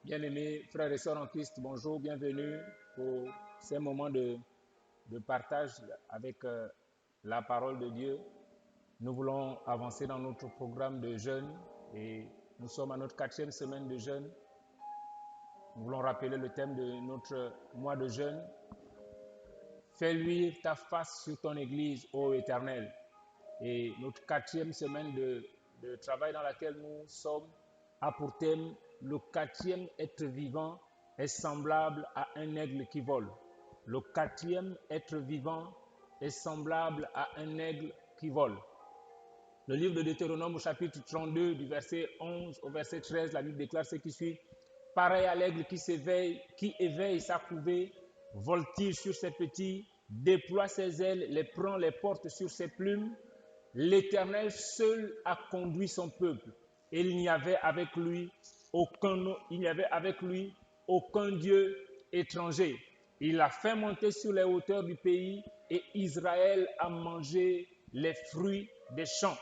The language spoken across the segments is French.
Bien-aimés frères et sœurs en Christ, bonjour, bienvenue pour ces moments de partage avec la parole de Dieu. Nous voulons avancer dans notre programme de jeûne et nous sommes à notre 4e semaine de jeûne. Nous voulons rappeler le thème de notre mois de jeûne. Fais luire ta face sur ton Église, ô Éternel. Et notre 4e semaine de travail dans laquelle nous sommes a pour thème le 4e être vivant est semblable à un aigle qui vole. Le 4e être vivant est semblable à un aigle qui vole. Le livre de Deutéronome au chapitre 32 du verset 11 au verset 13, la Bible déclare ce qui suit. Pareil à l'aigle qui éveille sa couvée, voltige sur ses petits, déploie ses ailes, les prend, les porte sur ses plumes. L'Éternel seul a conduit son peuple et il n'y avait avec lui aucun Dieu étranger. Il l'a fait monter sur les hauteurs du pays et Israël a mangé les fruits des champs.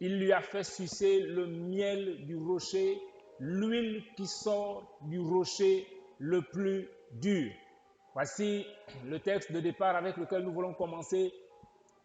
Il lui a fait sucer le miel du rocher, l'huile qui sort du rocher le plus dur. Voici le texte de départ avec lequel nous voulons commencer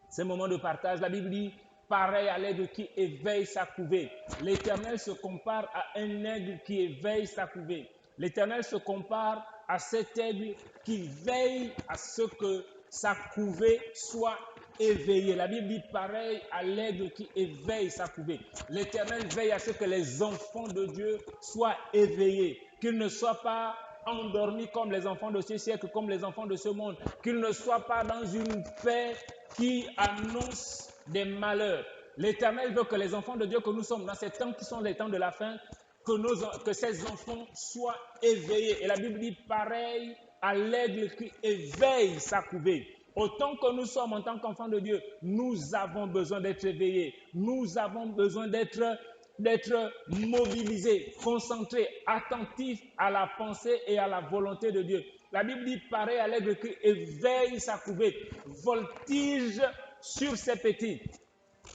ces moments de partage. La Bible dit, pareil à l'aigle qui éveille sa couvée. L'Éternel se compare à un aigle qui éveille sa couvée. L'Éternel se compare à cet aigle qui veille à ce que sa couvée soit éveillée. La Bible dit pareil à l'aigle qui éveille sa couvée. L'Éternel veille à ce que les enfants de Dieu soient éveillés, qu'ils ne soient pas endormis comme les enfants de ce siècle, comme les enfants de ce monde, qu'ils ne soient pas dans une paix qui annonce des malheurs. L'Éternel veut que les enfants de Dieu que nous sommes dans ces temps qui sont les temps de la fin, que ces enfants soient éveillés. Et la Bible dit pareil à l'aigle qui éveille sa couvée. Autant que nous sommes en tant qu'enfants de Dieu, nous avons besoin d'être éveillés. Nous avons besoin d'être mobilisés, concentrés, attentifs à la pensée et à la volonté de Dieu. La Bible dit pareil à l'aigle qui éveille sa couvée, voltige sur ses petits.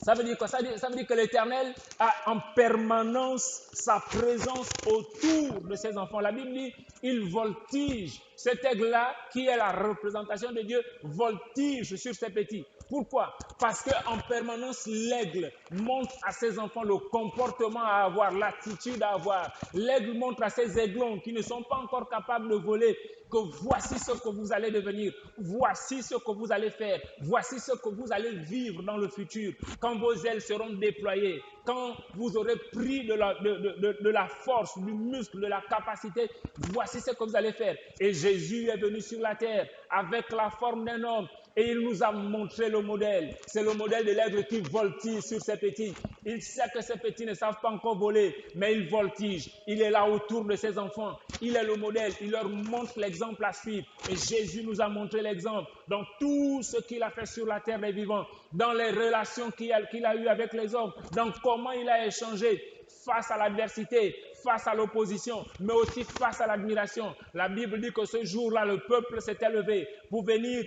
Ça veut dire quoi? Ça veut dire que l'Éternel a en permanence sa présence autour de ses enfants. La Bible dit, il voltige. Cet aigle-là, qui est la représentation de Dieu, voltige sur ses petits. Pourquoi? Parce qu'en permanence, l'aigle montre à ses enfants le comportement à avoir, l'attitude à avoir. L'aigle montre à ses aiglons qui ne sont pas encore capables de voler que voici ce que vous allez devenir, voici ce que vous allez faire, voici ce que vous allez vivre dans le futur. Quand vos ailes seront déployées, quand vous aurez pris de la force, du muscle, de la capacité, voici ce que vous allez faire. Et Jésus est venu sur la terre avec la forme d'un homme. Et il nous a montré le modèle. C'est le modèle de l'aigle qui voltige sur ses petits. Il sait que ses petits ne savent pas encore voler, mais il voltige. Il est là autour de ses enfants. Il est le modèle. Il leur montre l'exemple à suivre. Et Jésus nous a montré l'exemple dans tout ce qu'il a fait sur la terre des vivants, dans les relations qu'il a eues avec les hommes, dans comment il a échangé face à l'adversité, face à l'opposition, mais aussi face à l'admiration. La Bible dit que ce jour-là, le peuple s'était levé pour venir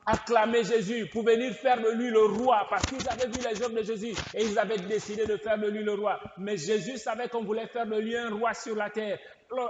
acclamer Jésus, pour venir faire de lui le roi, parce qu'ils avaient vu les œuvres de Jésus et ils avaient décidé de faire de lui le roi. Mais Jésus savait qu'on voulait faire de lui un roi sur la terre,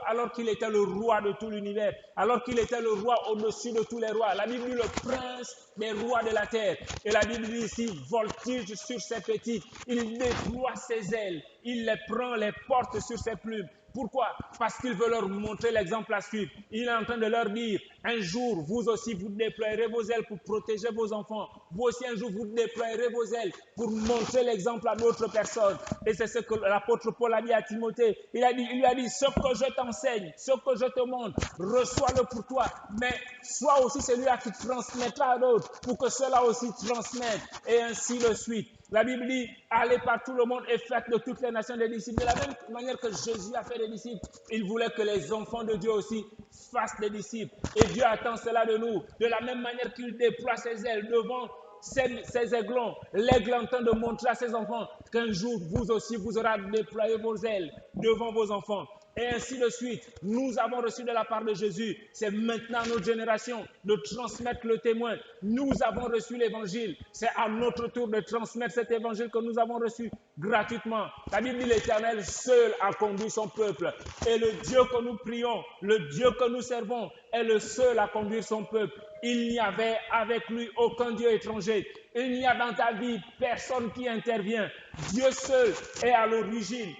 alors qu'il était le roi de tout l'univers, alors qu'il était le roi au-dessus de tous les rois. La Bible dit le prince des rois de la terre. Et la Bible dit ici, voltige sur ses petits, il déploie ses ailes, il les prend, les porte sur ses plumes. Pourquoi? Parce qu'il veut leur montrer l'exemple à suivre. Il est en train de leur dire, un jour, vous aussi, vous déploierez vos ailes pour protéger vos enfants. Vous aussi, un jour, vous déploierez vos ailes pour montrer l'exemple à d'autres personnes. Et c'est ce que l'apôtre Paul a dit à Timothée. Il lui a dit, ce que je t'enseigne, ce que je te montre, reçois-le pour toi. Mais sois aussi celui-là qui transmettra à d'autres pour que ceux-là aussi transmettent. Et ainsi de suite. La Bible dit, allez par tout le monde et faites de toutes les nations des disciples. De la même manière que Jésus a fait des disciples, il voulait que les enfants de Dieu aussi fassent des disciples. Et Dieu attend cela de nous. De la même manière qu'il déploie ses ailes devant ses aiglons, l'aigle en train de montrer à ses enfants qu'un jour, vous aussi, vous aurez déployé vos ailes devant vos enfants. et ainsi de suite. Nous avons reçu de la part de Jésus. C'est maintenant à notre génération de transmettre le témoin. Nous avons reçu l'évangile. C'est à notre tour de transmettre cet évangile que nous avons reçu gratuitement. La Bible dit l'Éternel seul a conduit son peuple. Et le Dieu que nous prions, le Dieu que nous servons, est le seul à conduire son peuple. Il n'y avait avec lui aucun Dieu étranger. Il n'y a dans ta vie personne qui intervient. Dieu seul est à l'origine.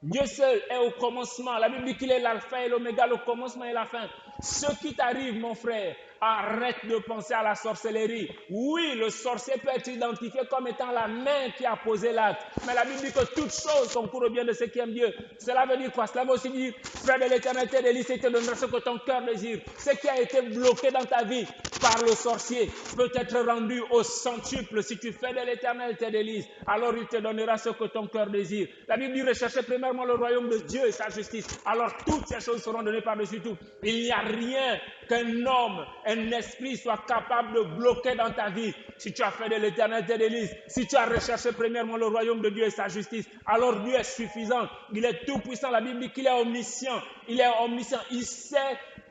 Dieu seul est au commencement. La Bible dit qu'il est l'alpha et l'oméga, le commencement et la fin. Ce qui t'arrive, mon frère, arrête de penser à la sorcellerie. Oui, le sorcier peut être identifié comme étant la main qui a posé l'acte. Mais la Bible dit que toute chose concourt au bien de ceux qui aiment Dieu. Cela veut dire quoi? Cela veut aussi dire, frère de l'éternité, délice, et te donnera ce que ton cœur désire. Ce qui a été bloqué dans ta vie par le sorcier peut être rendu au centuple. Si tu fais de l'éternel tes délices, alors il te donnera ce que ton cœur désire. La Bible dit, recherchez premièrement le royaume de Dieu et sa justice. Alors toutes ces choses seront données par-dessus tout. Il n'y a rien qu'un homme, un esprit soit capable de bloquer dans ta vie. Si tu as fait de l'éternel tes délices, si tu as recherché premièrement le royaume de Dieu et sa justice, alors Dieu est suffisant. Il est tout puissant. La Bible dit qu'il est omniscient. Il est omniscient. Il sait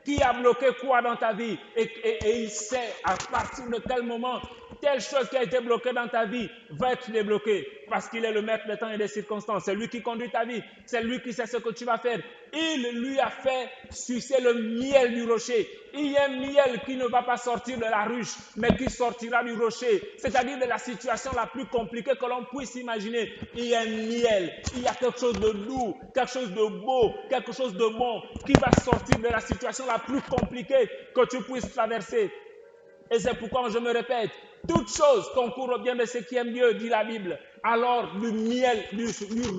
qui a bloqué quoi dans ta vie et il sait à partir de quel moment telle chose qui a été bloquée dans ta vie va être débloquée parce qu'il est le maître des temps et des circonstances. C'est lui qui conduit ta vie. C'est lui qui sait ce que tu vas faire. Il lui a fait sucer le miel du rocher. Il y a un miel qui ne va pas sortir de la ruche, mais qui sortira du rocher. C'est-à-dire de la situation la plus compliquée que l'on puisse imaginer. Il y a un miel. Il y a quelque chose de doux, quelque chose de beau, quelque chose de bon qui va sortir de la situation la plus compliquée que tu puisses traverser. Et c'est pourquoi je me répète, toute chose concourt au bien de ceux qui aiment Dieu, dit la Bible. Alors, du miel, du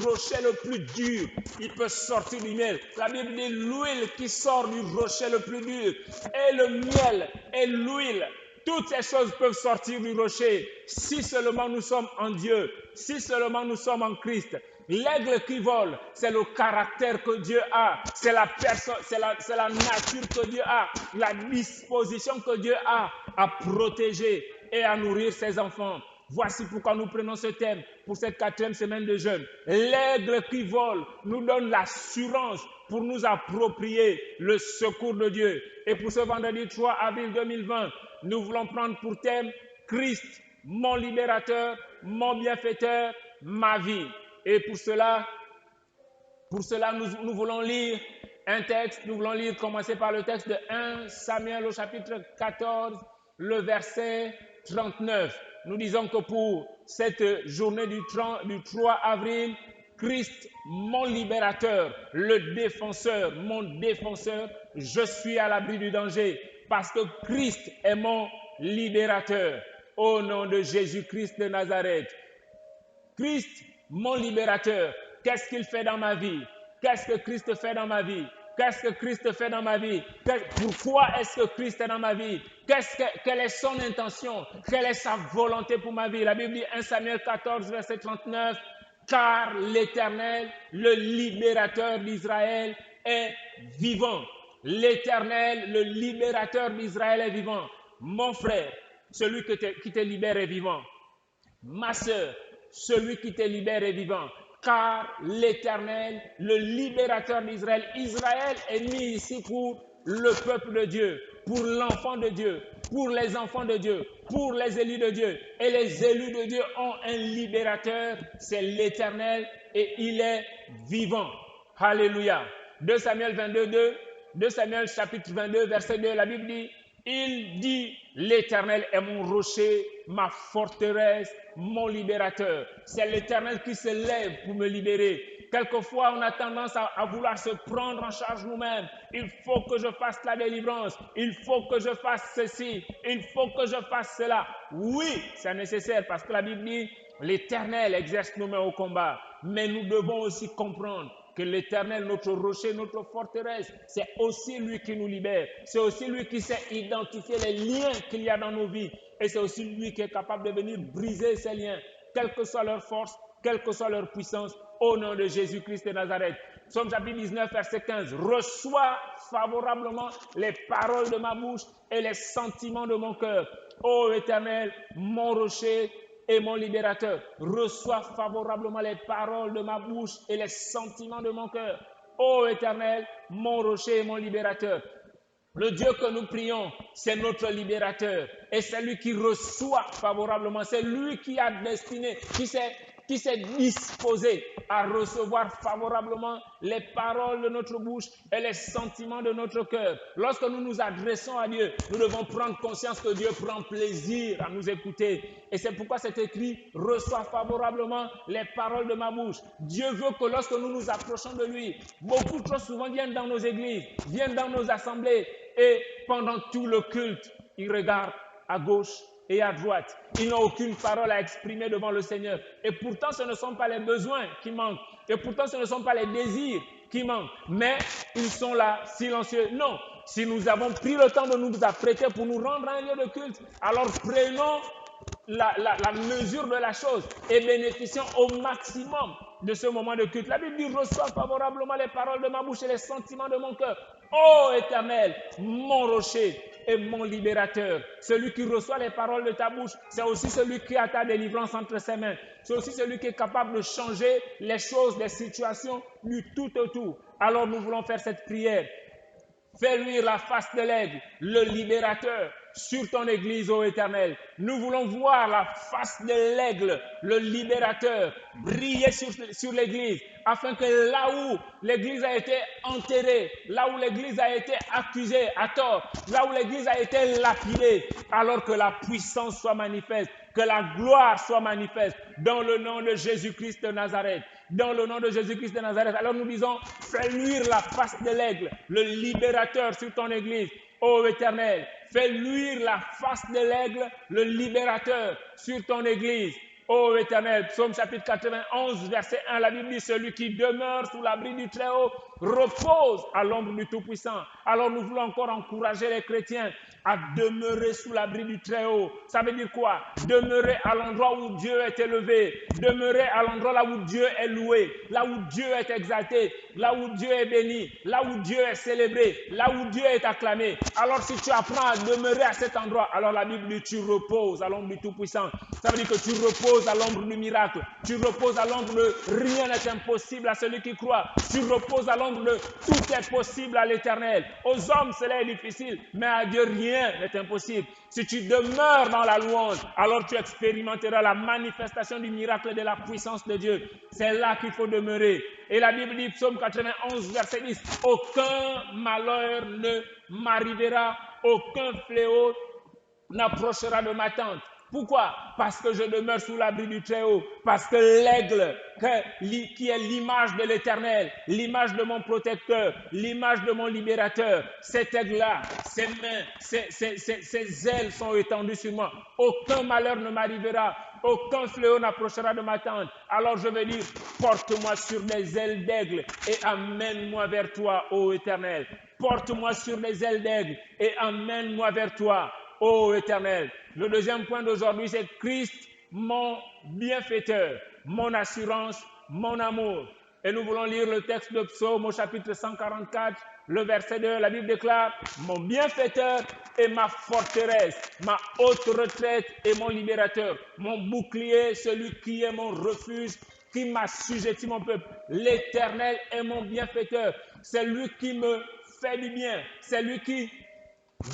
rocher le plus dur, il peut sortir du miel. La Bible dit l'huile qui sort du rocher le plus dur, et le miel, et l'huile. Toutes ces choses peuvent sortir du rocher si seulement nous sommes en Dieu, si seulement nous sommes en Christ. L'aigle qui vole, c'est le caractère que Dieu a, c'est la personne, c'est la nature que Dieu a, la disposition que Dieu a à protéger et à nourrir ses enfants. Voici pourquoi nous prenons ce thème pour cette 4e semaine de jeûne. L'aigle qui vole nous donne l'assurance pour nous approprier le secours de Dieu. Et pour ce vendredi 3 avril 2020, nous voulons prendre pour thème Christ, mon libérateur, mon bienfaiteur, ma vie. Et pour cela nous voulons lire un texte, nous voulons lire, commencer par le texte de 1 Samuel au chapitre 14, le verset 39. Nous disons que pour cette journée du 3 avril, Christ, mon libérateur, le défenseur, mon défenseur, je suis à l'abri du danger parce que Christ est mon libérateur. Au nom de Jésus-Christ de Nazareth. Christ, mon libérateur, qu'est-ce qu'il fait dans ma vie? Qu'est-ce que Christ fait dans ma vie? Qu'est-ce que Christ fait dans ma vie? Pourquoi est-ce que Christ est dans ma vie? Quelle est son intention? Quelle est sa volonté pour ma vie? La Bible dit 1 Samuel 14, verset 39, car l'Éternel, le libérateur d'Israël, est vivant. L'Éternel, le libérateur d'Israël est vivant. Mon frère, celui qui te libère est vivant. Ma sœur, celui qui te libère est vivant, car l'Éternel, le libérateur d'Israël, Israël est mis ici pour le peuple de Dieu, pour l'enfant de Dieu, pour les enfants de Dieu, pour les élus de Dieu. Et les élus de Dieu ont un libérateur, c'est l'Éternel, et il est vivant. Alléluia. 2 Samuel 2 Samuel chapitre 22, verset 2, la Bible dit, il dit, l'Éternel est mon rocher, ma forteresse, mon libérateur. C'est l'Éternel qui se lève pour me libérer. Quelquefois, on a tendance à vouloir se prendre en charge nous-mêmes. Il faut que je fasse la délivrance. Il faut que je fasse ceci. Il faut que je fasse cela. Oui, c'est nécessaire parce que la Bible dit, l'Éternel exerce nos mains au combat. Mais nous devons aussi comprendre que l'Éternel, notre rocher, notre forteresse, c'est aussi lui qui nous libère. C'est aussi lui qui sait identifier les liens qu'il y a dans nos vies. Et c'est aussi lui qui est capable de venir briser ces liens, quelle que soit leur force, quelle que soit leur puissance, au nom de Jésus-Christ de Nazareth. Psaume chapitre 19, verset 15. Reçois favorablement les paroles de ma bouche et les sentiments de mon cœur. Ô Éternel, mon rocher et mon libérateur, reçois favorablement les paroles de ma bouche et les sentiments de mon cœur. Ô Éternel, mon rocher et mon libérateur. Le Dieu que nous prions, c'est notre libérateur. Et c'est lui qui reçoit favorablement. C'est lui qui a destiné, qui s'est disposé à recevoir favorablement les paroles de notre bouche et les sentiments de notre cœur. Lorsque nous nous adressons à Dieu, nous devons prendre conscience que Dieu prend plaisir à nous écouter. Et c'est pourquoi c'est écrit, reçois favorablement les paroles de ma bouche. Dieu veut que lorsque nous nous approchons de lui, beaucoup trop souvent viennent dans nos églises, viennent dans nos assemblées, et pendant tout le culte, ils regardent à gauche et à droite. Ils n'ont aucune parole à exprimer devant le Seigneur. Et pourtant, ce ne sont pas les besoins qui manquent. Et pourtant, ce ne sont pas les désirs qui manquent. Mais ils sont là, silencieux. Non, si nous avons pris le temps de nous apprêter pour nous rendre à un lieu de culte, alors prenons la mesure de la chose et bénéficions au maximum de ce moment de culte. La Bible dit, reçois favorablement les paroles de ma bouche et les sentiments de mon cœur. Ô Éternel, mon rocher et mon libérateur. Celui qui reçoit les paroles de ta bouche, c'est aussi celui qui a ta délivrance entre ses mains. C'est aussi celui qui est capable de changer les choses, les situations du tout au tout. Alors nous voulons faire cette prière. Fais luire la face de l'aigle, le libérateur, sur ton église, ô Éternel. Nous voulons voir la face de l'aigle, le libérateur, briller sur l'église, afin que là où l'église a été enterrée, là où l'église a été accusée à tort, là où l'église a été lapidée, alors que la puissance soit manifeste, que la gloire soit manifeste, dans le nom de Jésus-Christ de Nazareth. Dans le nom de Jésus-Christ de Nazareth. Alors nous disons, fais luire la face de l'aigle, le libérateur sur ton église. Ô Éternel, fais luire la face de l'aigle, le libérateur sur ton église. Ô Éternel, Psaume chapitre 91, verset 1, la Bible dit, celui qui demeure sous l'abri du Très-Haut repose à l'ombre du Tout-Puissant. Alors nous voulons encore encourager les chrétiens à demeurer sous l'abri du Très-Haut. Ça veut dire quoi? Demeurer à l'endroit où Dieu est élevé, demeurer à l'endroit là où Dieu est loué, là où Dieu est exalté, là où Dieu est béni, là où Dieu est célébré, là où Dieu est acclamé. Alors si tu apprends à demeurer à cet endroit, alors la Bible dit tu reposes à l'ombre du Tout-Puissant. Ça veut dire que tu reposes à l'ombre du miracle, tu reposes à l'ombre de rien n'est impossible à celui qui croit, tu reposes à l'ombre de tout est possible à l'Éternel. Aux hommes cela est difficile, mais à Dieu rien n'est impossible. Si tu demeures dans la louange, alors tu expérimenteras la manifestation du miracle et de la puissance de Dieu. C'est là qu'il faut demeurer. Et la Bible dit, Psaume 91, verset 10, aucun malheur ne m'arrivera, aucun fléau n'approchera de ma tente. Pourquoi? Parce que je demeure sous l'abri du Très-Haut. Parce que l'aigle, qui est l'image de l'Éternel, l'image de mon protecteur, l'image de mon libérateur, cet aigle-là, ses mains, ses ailes sont étendues sur moi. Aucun malheur ne m'arrivera, aucun fléau n'approchera de ma tente. Alors je vais dire, porte-moi sur des ailes d'aigle et amène-moi vers toi, ô Éternel. Porte-moi sur des ailes d'aigle et amène-moi vers toi, ô Éternel. Le deuxième point d'aujourd'hui, c'est Christ, mon bienfaiteur, mon assurance, mon amour. Et nous voulons lire le texte de Psaume au chapitre 144, le verset 2. La Bible déclare, mon bienfaiteur est ma forteresse, ma haute retraite et mon libérateur, mon bouclier, celui qui est mon refuge, qui m'assujettit mon peuple. L'Éternel est mon bienfaiteur. C'est lui qui me fait du bien. C'est lui qui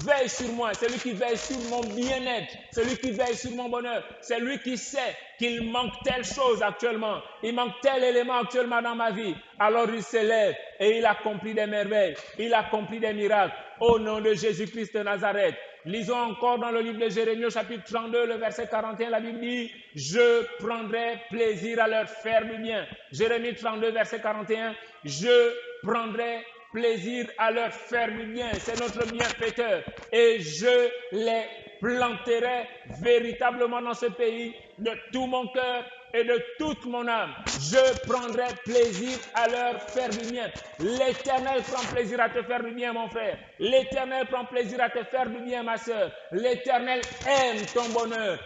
veille sur moi, c'est lui qui veille sur mon bien-être, c'est lui qui veille sur mon bonheur, c'est lui qui sait qu'il manque telle chose actuellement, il manque tel élément actuellement dans ma vie. Alors il s'élève et il accomplit des merveilles, il accomplit des miracles au nom de Jésus-Christ de Nazareth. Lisons encore dans le livre de Jérémie au chapitre 32, le verset 41, la Bible dit, je prendrai plaisir à leur faire du bien. Jérémie 32, verset 41, je prendrai plaisir à leur faire du bien, c'est notre bienfaiteur, et je les planterai véritablement dans ce pays de tout mon cœur et de toute mon âme. Je prendrai plaisir à leur faire du bien. L'Éternel prend plaisir à te faire du bien, mon frère. L'Éternel prend plaisir à te faire du bien, ma soeur. L'Éternel aime ton bonheur,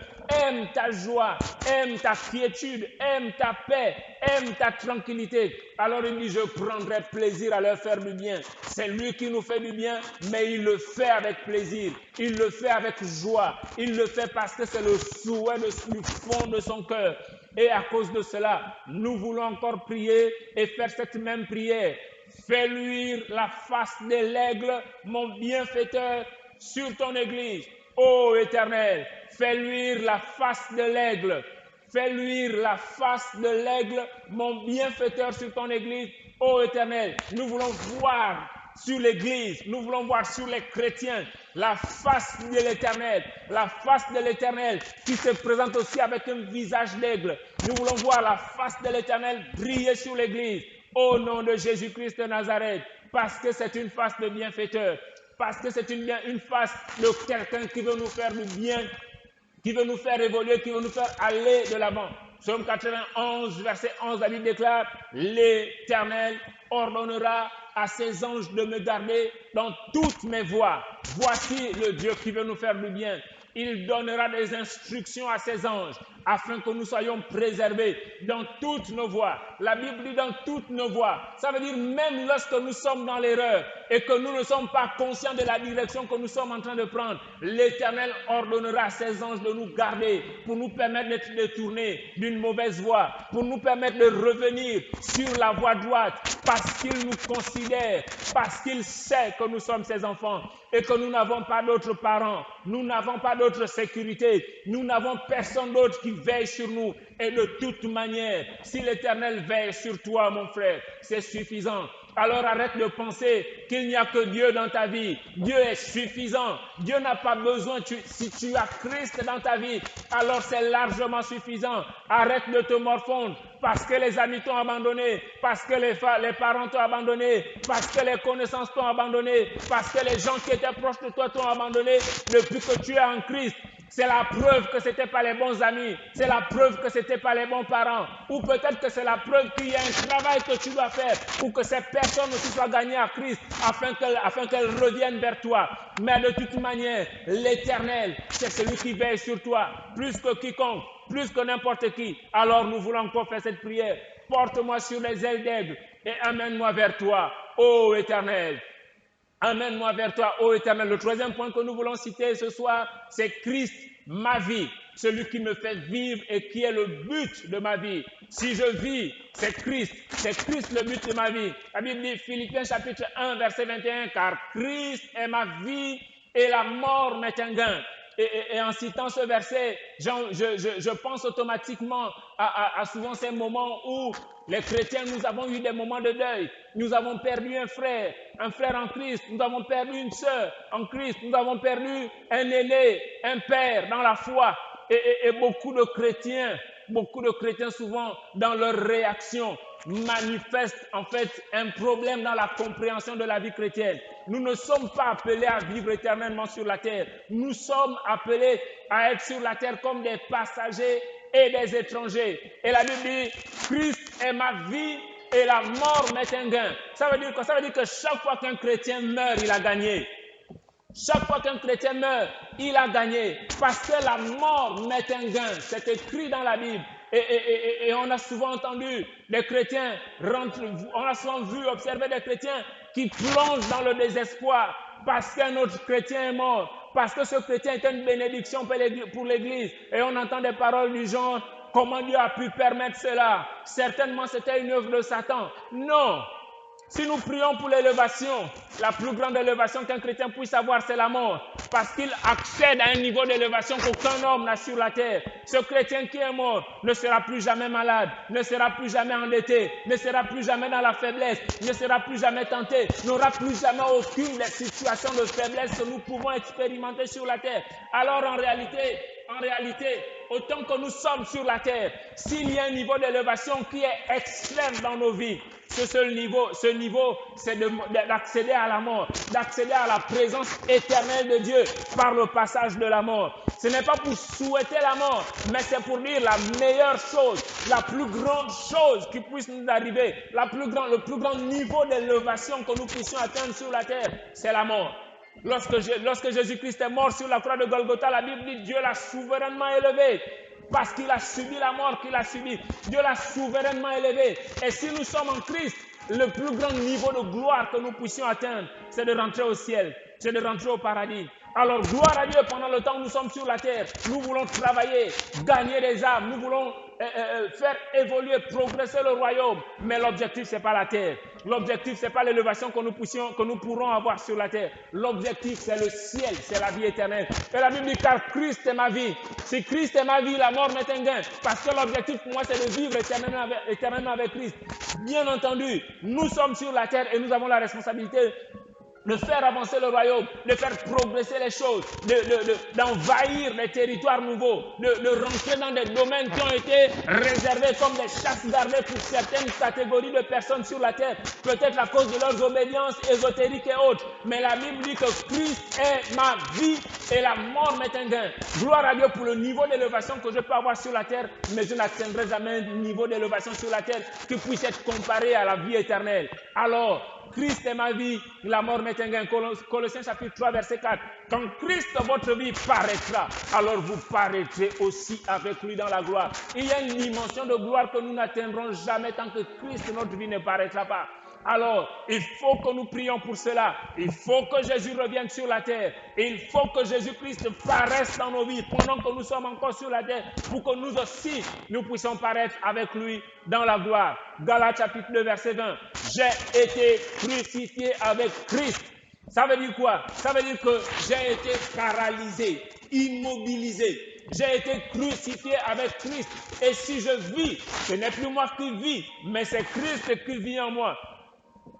aime ta joie, aime ta quiétude, aime ta paix, aime ta tranquillité. Alors il dit, je prendrai plaisir à leur faire du bien. C'est lui qui nous fait du bien, mais il le fait avec plaisir. Il le fait avec joie. Il le fait parce que c'est le souhait du fond de son cœur. Et à cause de cela, nous voulons encore prier et faire cette même prière. Fais luire la face de l'aigle, mon bienfaiteur, sur ton Église. Ô Éternel, fais luire la face de l'aigle. Fais luire la face de l'aigle, mon bienfaiteur, sur ton Église. Ô Éternel, nous voulons voir sur l'Église, nous voulons voir sur les chrétiens la face de l'Éternel, qui se présente aussi avec un visage d'aigle. Nous voulons voir la face de l'Éternel briller sur l'Église. Au nom de Jésus-Christ de Nazareth, parce que c'est une face de bienfaiteur, parce que c'est une face de quelqu'un qui veut nous faire du bien, qui veut nous faire évoluer, qui veut nous faire aller de l'avant. Psaume 91, verset 11, la Bible déclare, l'Éternel ordonnera à ses anges de me garder dans toutes mes voies. Voici le Dieu qui veut nous faire du bien. Il donnera des instructions à ses anges afin que nous soyons préservés dans toutes nos voies. La Bible dit dans toutes nos voies. Ça veut dire même lorsque nous sommes dans l'erreur et que nous ne sommes pas conscients de la direction que nous sommes en train de prendre, l'Éternel ordonnera à ses anges de nous garder pour nous permettre d'être détournés d'une mauvaise voie, pour nous permettre de revenir sur la voie droite, parce qu'il nous considère, parce qu'il sait que nous sommes ses enfants et que nous n'avons pas d'autres parents, nous n'avons pas d'autre sécurité, nous n'avons personne d'autre qui veille sur nous. Et de toute manière, si l'Éternel veille sur toi, mon frère, c'est suffisant. Alors arrête de penser qu'il n'y a que Dieu dans ta vie. Dieu est suffisant. Dieu n'a pas besoin. Si tu as Christ dans ta vie, alors c'est largement suffisant. Arrête de te morfondre parce que les amis t'ont abandonné, parce que les parents t'ont abandonné, parce que les connaissances t'ont abandonné, parce que les gens qui étaient proches de toi t'ont abandonné. Depuis que tu es en Christ, c'est la preuve que ce n'étaient pas les bons amis, c'est la preuve que ce n'étaient pas les bons parents, ou peut-être que c'est la preuve qu'il y a un travail que tu dois faire, ou que ces personnes aussi soient gagnées à Christ, afin qu'elles reviennent vers toi. Mais de toute manière, l'Éternel, c'est celui qui veille sur toi, plus que quiconque, plus que n'importe qui. Alors nous voulons encore faire cette prière. Porte-moi sur les ailes d'aigle et amène-moi vers toi, ô Éternel. Amène-moi vers toi, ô Éternel. Le troisième point que nous voulons citer ce soir, c'est Christ, ma vie, celui qui me fait vivre et qui est le but de ma vie. Si je vis, c'est Christ le but de ma vie. La Bible dit, Philippiens chapitre 1, verset 21, car Christ est ma vie et la mort m'est un gain. Et en citant ce verset, je pense automatiquement à souvent ces moments où les chrétiens, nous avons eu des moments de deuil. Nous avons perdu un frère en Christ. Nous avons perdu une sœur en Christ. Nous avons perdu un aîné, un père dans la foi. Et beaucoup de chrétiens souvent dans leur réaction manifestent en fait un problème dans la compréhension de la vie chrétienne. Nous ne sommes pas appelés à vivre éternellement sur la terre. Nous sommes appelés à être sur la terre comme des passagers et des étrangers. Et la Bible dit, Christ est ma vie et la mort m'est un gain. Ça veut dire quoi? Ça veut dire que chaque fois qu'un chrétien meurt, il a gagné. Chaque fois qu'un chrétien meurt, il a gagné. Parce que la mort m'est un gain. C'est écrit dans la Bible. Et on a souvent entendu des chrétiens on a souvent observé des chrétiens qui plongent dans le désespoir parce qu'un autre chrétien est mort, parce que ce chrétien est une bénédiction pour l'Église. Et on entend des paroles du genre, comment Dieu a pu permettre cela? Certainement c'était une œuvre de Satan. Non! Si nous prions pour l'élévation, la plus grande élévation qu'un chrétien puisse avoir, c'est la mort. Parce qu'il accède à un niveau d'élévation qu'aucun homme n'a sur la terre. Ce chrétien qui est mort ne sera plus jamais malade, ne sera plus jamais endetté, ne sera plus jamais dans la faiblesse, ne sera plus jamais tenté, n'aura plus jamais aucune des situations de faiblesse que nous pouvons expérimenter sur la terre. Alors en réalité, autant que nous sommes sur la terre, s'il y a un niveau d'élévation qui est extrême dans nos vies, ce niveau, c'est d'accéder à la mort, d'accéder à la présence éternelle de Dieu par le passage de la mort. Ce n'est pas pour souhaiter la mort, mais c'est pour dire la meilleure chose, la plus grande chose qui puisse nous arriver, le plus grand niveau d'élévation que nous puissions atteindre sur la terre, c'est la mort. Lorsque Jésus-Christ est mort sur la croix de Golgotha, la Bible dit Dieu l'a souverainement élevé. Parce qu'il a subi la mort qu'il a subie. Dieu l'a souverainement élevé. Et si nous sommes en Christ, le plus grand niveau de gloire que nous puissions atteindre, c'est de rentrer au ciel, c'est de rentrer au paradis. Alors, gloire à Dieu, pendant le temps où nous sommes sur la terre, nous voulons travailler, gagner des âmes, nous voulons faire évoluer, progresser le royaume. Mais l'objectif, ce n'est pas la terre. L'objectif, ce n'est pas l'élévation que nous pourrons avoir sur la terre. L'objectif, c'est le ciel, c'est la vie éternelle. Et la Bible dit, car Christ est ma vie. Si Christ est ma vie, la mort m'est un gain. Parce que l'objectif pour moi, c'est de vivre éternellement avec Christ. Bien entendu, nous sommes sur la terre et nous avons la responsabilité de faire avancer le royaume, de faire progresser les choses, d'envahir des territoires nouveaux, de rentrer dans des domaines qui ont été réservés comme des chasses gardées pour certaines catégories de personnes sur la terre, peut-être à cause de leurs obédiences ésotériques et autres. Mais la Bible dit que Christ est ma vie et la mort m'est un gain. Gloire à Dieu pour le niveau d'élévation que je peux avoir sur la terre, mais je n'atteindrai jamais un niveau d'élévation sur la terre qui puisse être comparé à la vie éternelle. Alors, Christ est ma vie, la mort m'est un gain. Colossiens chapitre 3, verset 4. Quand Christ, votre vie, paraîtra, alors vous paraîtrez aussi avec lui dans la gloire. Il y a une dimension de gloire que nous n'atteindrons jamais tant que Christ, notre vie, ne paraîtra pas. Alors, il faut que nous prions pour cela. Il faut que Jésus revienne sur la terre. Il faut que Jésus-Christ paraisse dans nos vies pendant que nous sommes encore sur la terre pour que nous aussi, nous puissions paraître avec lui dans la gloire. Galates chapitre 2, verset 20. J'ai été crucifié avec Christ. Ça veut dire quoi? Ça veut dire que j'ai été paralysé, immobilisé. J'ai été crucifié avec Christ. Et si je vis, ce n'est plus moi qui vis, mais c'est Christ qui vit en moi.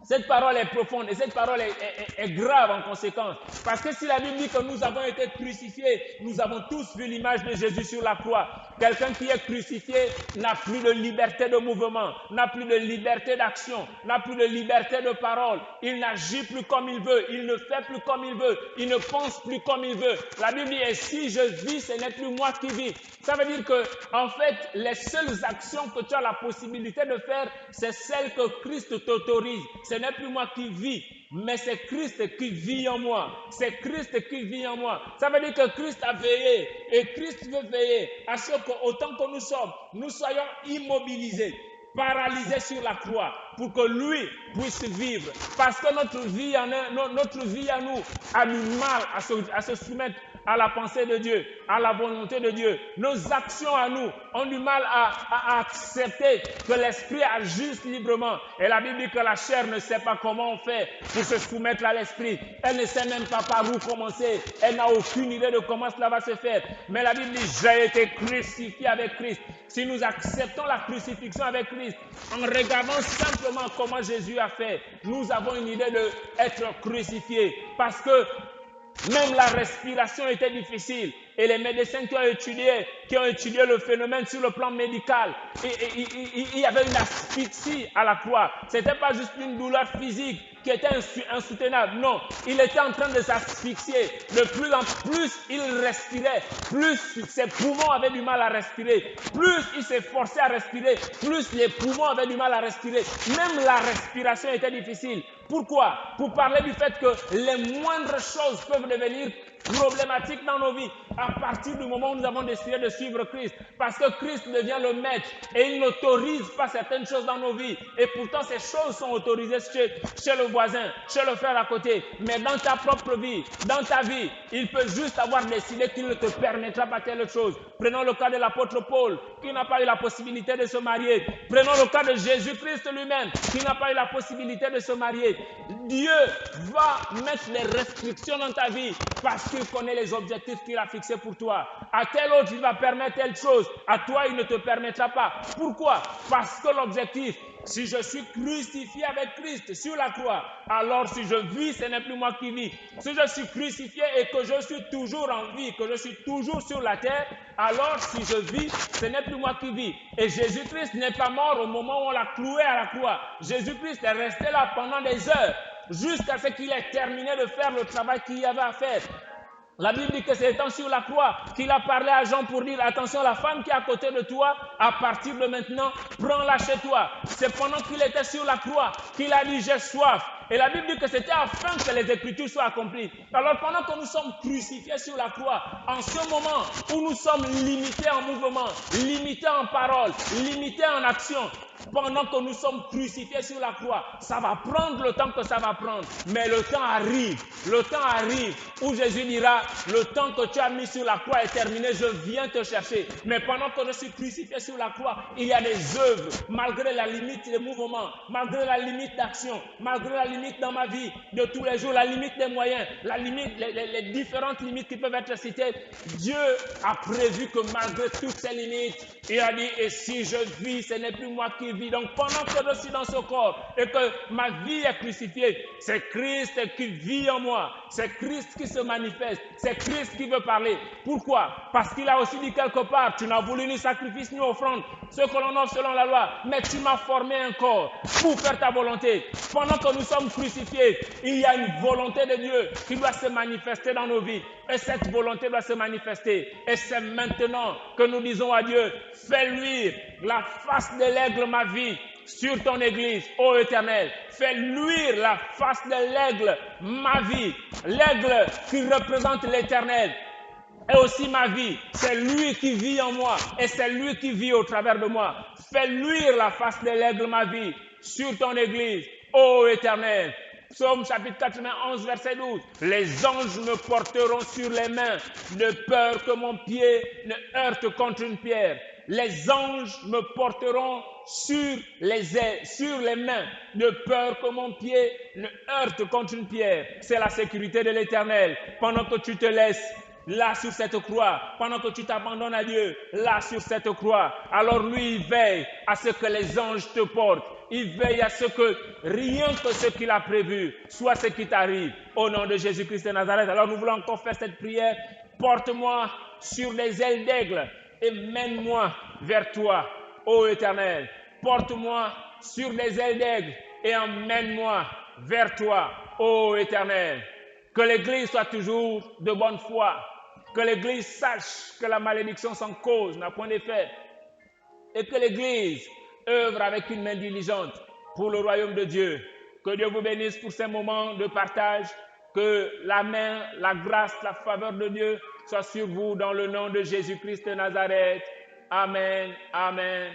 Cette parole est profonde et cette parole est grave en conséquence. Parce que si la Bible dit que nous avons été crucifiés, nous avons tous vu l'image de Jésus sur la croix. Quelqu'un qui est crucifié n'a plus de liberté de mouvement, n'a plus de liberté d'action, n'a plus de liberté de parole. Il n'agit plus comme il veut, il ne fait plus comme il veut, il ne pense plus comme il veut. La Bible dit, et si je vis, ce n'est plus moi qui vis. Ça veut dire que, en fait, les seules actions que tu as la possibilité de faire, c'est celles que Christ t'autorise. Ce n'est plus moi qui vis, mais c'est Christ qui vit en moi. C'est Christ qui vit en moi. Ça veut dire que Christ a veillé et Christ veut veiller à ce qu'autant que nous sommes, nous soyons immobilisés, paralysés sur la croix pour que lui puisse vivre. Parce que notre vie à nous a du mal à se soumettre à la pensée de Dieu, à la volonté de Dieu. Nos actions à nous ont du mal à accepter que l'esprit agisse librement. Et la Bible dit que la chair ne sait pas comment on fait pour se soumettre à l'esprit. Elle ne sait même pas par où commencer. Elle n'a aucune idée de comment cela va se faire. Mais la Bible dit, j'ai été crucifié avec Christ. Si nous acceptons la crucifixion avec Christ, en regardant simplement comment Jésus a fait, nous avons une idée d'être crucifiés. Parce que même la respiration était difficile. Et les médecins qui ont étudié le phénomène sur le plan médical, il y avait une asphyxie à la croix. Ce n'était pas juste une douleur physique qui était insoutenable. Non, il était en train de s'asphyxier. De plus en plus il respirait, plus ses poumons avaient du mal à respirer. Plus il s'est forcé à respirer, plus les poumons avaient du mal à respirer. Même la respiration était difficile. Pourquoi? Pour parler du fait que les moindres choses peuvent devenir problématiques dans nos vies à partir du moment où nous avons décidé de suivre Christ. Parce que Christ devient le maître et il n'autorise pas certaines choses dans nos vies. Et pourtant, ces choses sont autorisées chez le voisin, chez le frère à côté. Mais dans ta propre vie, dans ta vie, il peut juste avoir décidé qu'il ne te permettra pas telle chose. Prenons le cas de l'apôtre Paul, qui n'a pas eu la possibilité de se marier. Prenons le cas de Jésus-Christ lui-même, qui n'a pas eu la possibilité de se marier. Dieu va mettre des restrictions dans ta vie parce qu'il connaît les objectifs qu'il a fixés pour toi. À tel autre, il va permettre telle chose. À toi, il ne te permettra pas. Pourquoi? Parce que l'objectif, si je suis crucifié avec Christ sur la croix, alors si je vis, ce n'est plus moi qui vis. Si je suis crucifié et que je suis toujours en vie, que je suis toujours sur la terre, alors si je vis, ce n'est plus moi qui vis. Et Jésus-Christ n'est pas mort au moment où on l'a cloué à la croix. Jésus-Christ est resté là pendant des heures, jusqu'à ce qu'il ait terminé de faire le travail qu'il y avait à faire. La Bible dit que c'est étant sur la croix qu'il a parlé à Jean pour dire, attention, la femme qui est à côté de toi, à partir de maintenant, prends-la chez toi. C'est pendant qu'il était sur la croix qu'il a dit, j'ai soif. Et la Bible dit que c'était afin que les Écritures soient accomplies. Alors pendant que nous sommes crucifiés sur la croix, en ce moment où nous sommes limités en mouvement, limités en parole, limités en action, pendant que nous sommes crucifiés sur la croix. Ça va prendre le temps que ça va prendre, mais le temps arrive où Jésus dira, le temps que tu as mis sur la croix est terminé, je viens te chercher. Mais pendant que je suis crucifié sur la croix, il y a des œuvres, malgré la limite des mouvements, malgré la limite d'action, malgré la limite dans ma vie de tous les jours, la limite des moyens, la limite, les différentes limites qui peuvent être citées. Dieu a prévu que malgré toutes ces limites, il a dit, et si je vis, ce n'est plus moi qui vis. Donc pendant que je suis dans ce corps et que ma vie est crucifiée, c'est Christ qui vit en moi, c'est Christ qui se manifeste, c'est Christ qui veut parler. Pourquoi? Parce qu'il a aussi dit quelque part, tu n'as voulu ni sacrifice ni offrande, ce que l'on offre selon la loi, mais tu m'as formé un corps pour faire ta volonté. Pendant que nous sommes crucifiés, il y a une volonté de Dieu qui doit se manifester dans nos vies. Et cette volonté doit se manifester. Et c'est maintenant que nous disons à Dieu, fais luire la face de l'aigle ma vie sur ton église, ô Éternel. Fais luire la face de l'aigle ma vie. L'aigle qui représente l'Éternel. Et aussi ma vie, c'est lui qui vit en moi et c'est lui qui vit au travers de moi. Fais luire la face de l'aigle ma vie sur ton église, ô Éternel. Psaume chapitre 91, verset 12. Les anges me porteront sur les mains, de peur que mon pied ne heurte contre une pierre. Les anges me porteront sur les mains, de peur que mon pied ne heurte contre une pierre. C'est la sécurité de l'Éternel. Pendant que tu te laisses là sur cette croix, pendant que tu t'abandonnes à Dieu, là sur cette croix, alors lui, il veille à ce que les anges te portent. Il veille à ce que rien que ce qu'il a prévu soit ce qui t'arrive. Au nom de Jésus-Christ de Nazareth. Alors nous voulons encore faire cette prière. Porte-moi sur les ailes d'aigle et mène-moi vers toi, ô Éternel. Porte-moi sur les ailes d'aigle et emmène-moi vers toi, ô Éternel. Que l'Église soit toujours de bonne foi. Que l'Église sache que la malédiction sans cause n'a point d'effet. Et que l'Église œuvre avec une main diligente pour le royaume de Dieu. Que Dieu vous bénisse pour ces moments de partage. Que la main, la grâce, la faveur de Dieu soit sur vous dans le nom de Jésus-Christ de Nazareth. Amen, amen.